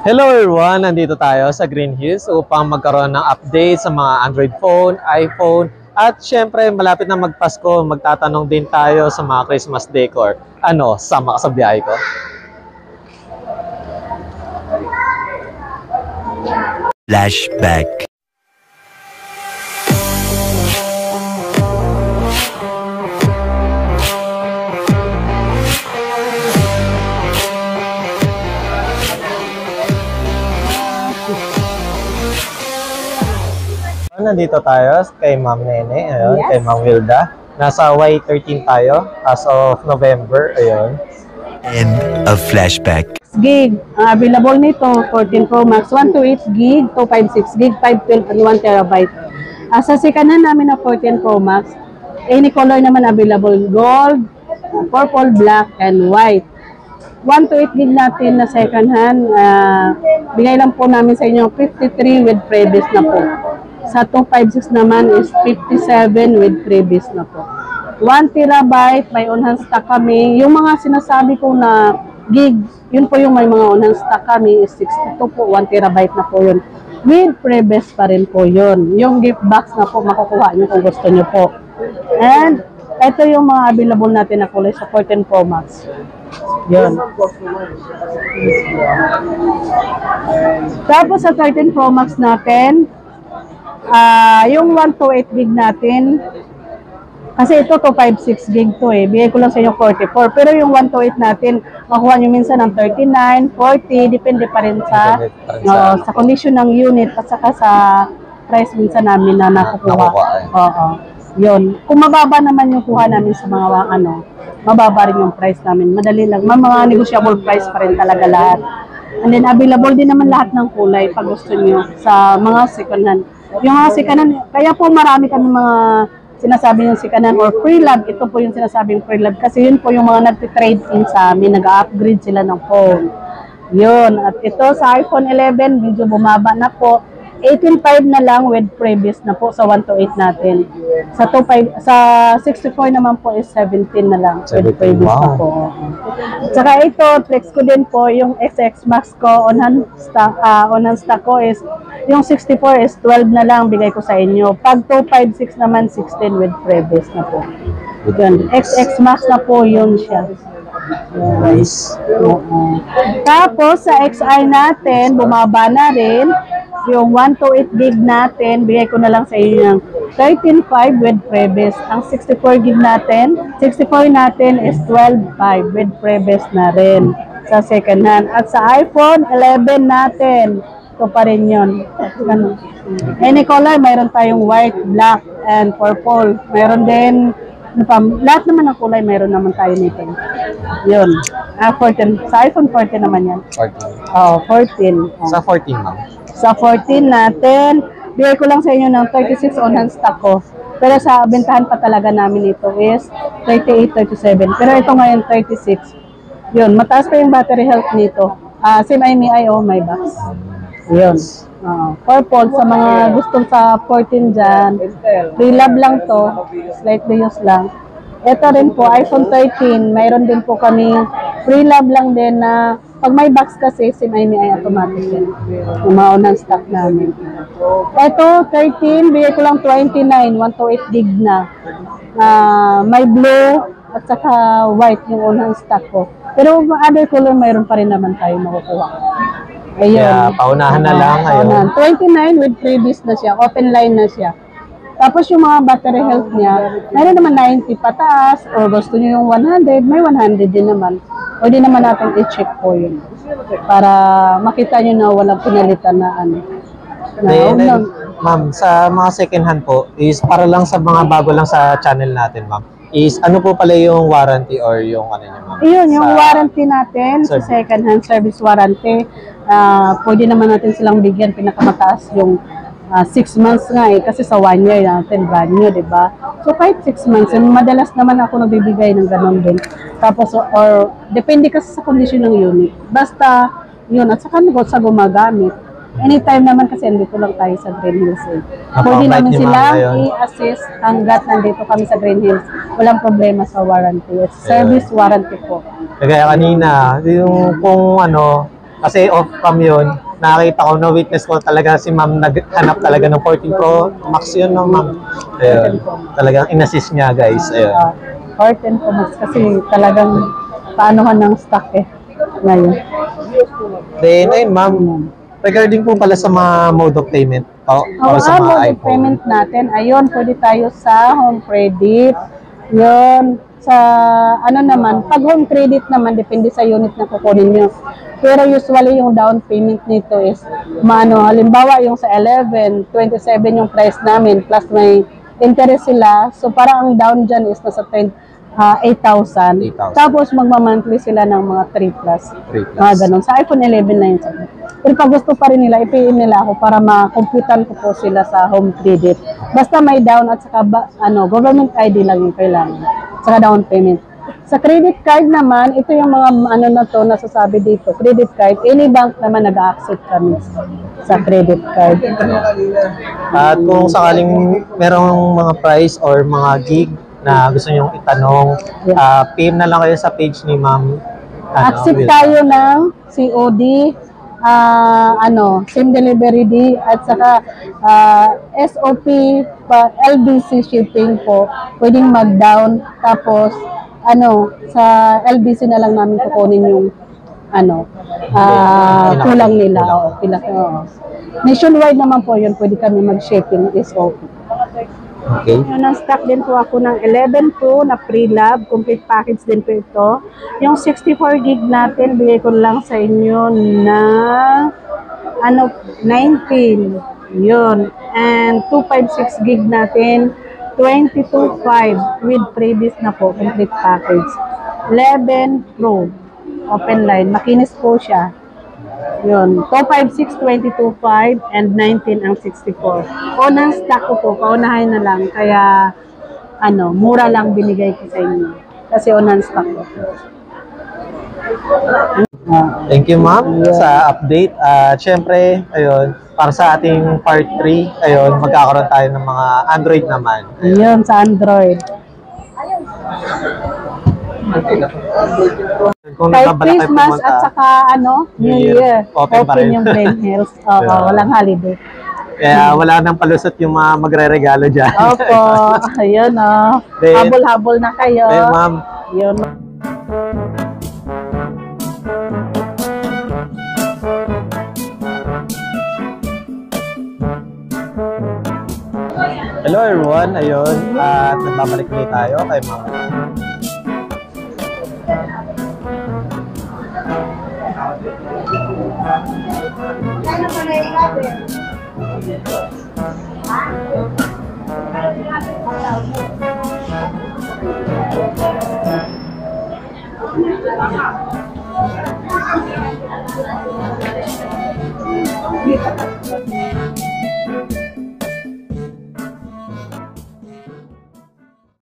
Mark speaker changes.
Speaker 1: Hello everyone! Nandito tayo sa Green Hills upang magkaroon ng update sa mga Android phone, iPhone, at syempre malapit na magpasko, magtatanong din tayo sa mga Christmas decor. Ano, sama ka sa biyahe ko?
Speaker 2: Flashback.
Speaker 1: Nandito tayo kay Ma'am Nene, ayun,
Speaker 3: Yes.
Speaker 1: kay Ma'am Wilda. Nasa Y13 tayo as of November, ayun.
Speaker 2: End of flashback.
Speaker 3: Gig, ang available nito, 14 Pro Max, 128 gig, 256 gig, 512 and 1 terabyte. Sa sikanan namin na 14 Pro Max, any color naman available, gold, purple, black, and white. 128 gig natin na second hand, bigay lang po namin sa inyo 53 with previous na po. Sa 256 naman is 57 with previous na po. 1 terabyte, may on-hand stock kami. Yung mga sinasabi ko na gig, yun po yung may mga on-hand stock kami is 62 po, 1 terabyte na po yun. With previous pa rin po yun. Yung gift box na po, makukuha nyo kung gusto nyo po. And ito yung mga available natin na kulay sa 14 Pro Max. Yun. Tapos sa 13 Pro Max natin, yung 128 gig natin, kasi ito 256 gig to bigay ko lang sa inyo 44. Pero yung 128 natin, makuha nyo minsan ng 39, 40, depende pa rin sa condition ng unit at saka sa price minsan namin na nakukuha. Oo. Yun. Kung mababa naman yung kuha namin sa mga mababa rin yung price namin. Madali lang. Mga negotiable price pa rin talaga lahat. And then available din naman lahat ng kulay pag gusto nyo sa mga second hand. Yung mga sikanan, kaya po marami kami mga sinasabi yung sikanan or pre-lab. Ito po yung sinasabing pre-lab kasi yun po yung mga nag-trade in sa amin, nag-upgrade sila ng phone. Yun. At ito sa iPhone 11, medyo bumaba na po. 18.5 na lang with previous na po sa 128 natin. Sa 64 naman po is 17 na lang with previous na po. Saka ito, flex ko din po, yung XX Max ko, on-hand stock ko is, yung 64 is 12 na lang, bigay ko sa inyo. Pag 256 naman, 16 with previous na po. Yun, XX Max na po yun siya.
Speaker 1: Nice.
Speaker 3: Tapos sa XI natin, bumaba na rin. Yung 128 gig natin, bigay ko na lang sa inyo ng 13.5 with previous. Ang 64 gig natin, 64 natin is 12.5 with previous na rin sa second hand. At sa iPhone 11 natin, ito pa rin yun. Any color, mayroon tayong white, black, and purple. Mayroon din, lahat naman ng kulay, mayroon naman tayo nito. Yun. 14. Sa iPhone 14 naman yan.
Speaker 1: 14.
Speaker 3: Oh, 14.
Speaker 1: Sa 14 ma'am.
Speaker 3: Sa 14 natin, bigay ko lang sa inyo ng 36 on-hand stock ko. Pero sa bentahan pa talaga namin ito is 38, 37. Pero ito ngayon 36. Yun, mataas pa yung battery health nito. Same IMEI o my box. Yun. Purple sa mga gustong sa 14 dyan. Pre-lab lang to. Slightly use lang. Ito rin po, iPhone 13. Mayroon din po kami pre-lab lang din na pag may box kasi, SIM IMEI automatic yan. Yung mga unang stock namin. Ito, 13, bigay ko lang 29, 128 gig na. May blue at saka white yung unang stock ko. Pero other color, mayroon pa rin naman tayo makukuha. Ayun.
Speaker 1: Kaya paunahan na lang ngayon.
Speaker 3: 29 with previous na siya, open line na siya. Tapos yung mga battery health niya, mayroon naman 90 pataas, o gusto niyo yung 100, may 100 din naman. Pwede naman natin i-check po yun. Para makita nyo na walang pinalitan na
Speaker 1: Ma'am, sa mga second hand po, is para lang sa mga bago lang sa channel natin, ma'am. Is ano po pala yung warranty or yung ano niya, ma'am?
Speaker 3: Yun, yung warranty natin, sa second hand service warranty, pwede naman natin silang bigyan pinakamataas yung 6 months nga kasi sa 1 year natin brand new, di ba? So kahit 6 months, madalas naman ako nagbibigay ng ganun din. Tapos, or depende kasi sa condition ng unit. Basta, yun, at saka sa gumagamit. Anytime naman kasi andito lang tayo sa Green Hills. Pwede naman silang i-assist hanggat nandito kami sa Green Hills. Walang problema sa warranty. Service warranty po.
Speaker 1: Kaya kanina, yung kung ano, Kasi off-cam yun, nakita ko, na-witness ko talaga si ma'am naghanap talaga ng 14 Pro Max yun, no, ma'am? Ayun, talagang in-assist niya, guys. Ayun.
Speaker 3: 14 Pro Max kasi talagang paanohan ng stock eh. Ngayon.
Speaker 1: Then, ayun, ma'am, regarding po pala sa mga mode of payment, para sa mga
Speaker 3: mode of
Speaker 1: iPhone.
Speaker 3: payment natin, ayun, pwede tayo sa home credit. Yun, sa ano naman, pag home credit naman, depende sa unit na kukunin nyo. Pero usually yung down payment nito is, halimbawa yung sa 11, 27 yung price namin, plus may interest sila. So parang ang down dyan is nasa 8,000. Tapos magmamonthly sila ng mga 3 plus. Mga ganun. Sa iPhone 11 na yun. Pero pag gusto pa rin nila, i-pay nila ako para makomputan ko po sila sa home credit. Basta may down at saka government ID lang yung kailangan. Saka down payment. Sa credit card naman, ito yung mga nasasabi dito. Credit card, any bank naman nag-accept kami sa credit card.
Speaker 1: At kung sakaling merong mga price or mga gig na gusto nyong itanong, PM na lang kayo sa page ni Ma'am.
Speaker 3: Accept tayo ng COD, same delivery D, at saka SOP, LBC shipping po. Pwedeng mag-down, tapos sa LBC na lang namin kukunin yung kulang nila. Nationwide naman po yun, pwede kami mag-shipping SOP.
Speaker 1: Okay.
Speaker 3: Na-stock din po ako ng 11 Pro na pre-lab, complete package din po ito. Yung 64 gig natin, bigay ko lang sa inyo na 19. Yun. And 256 gig natin, 22.5 with previous na po, complete package. 11 Pro, open line, makinis po siya. Yun, 256, 22.5, and 19 ang 64. Unang stock ko po, paunahin na lang, kaya mura lang binigay ko sa inyo. Kasi unang stock ko.
Speaker 1: Thank you, ma'am, sa update. Siyempre, ayun, para sa ating part 3, ayun, magkakaroon tayo ng mga Android naman.
Speaker 3: Ayun, sa Android.
Speaker 1: Kung
Speaker 3: Kahit
Speaker 1: nagbabalak kayo
Speaker 3: Christmas
Speaker 1: pumunta,
Speaker 3: at saka New Year,
Speaker 1: open pa rin.
Speaker 3: yung Brain Hills. Walang holiday.
Speaker 1: Kaya wala nang palusot yung mga magre-regalo dyan.
Speaker 3: Opo, ayun
Speaker 1: Then,
Speaker 3: habol-habol na kayo.
Speaker 1: ma'am,
Speaker 3: Yun.
Speaker 1: hello everyone, ayun, at nagbabalik ulit tayo kay ma'am.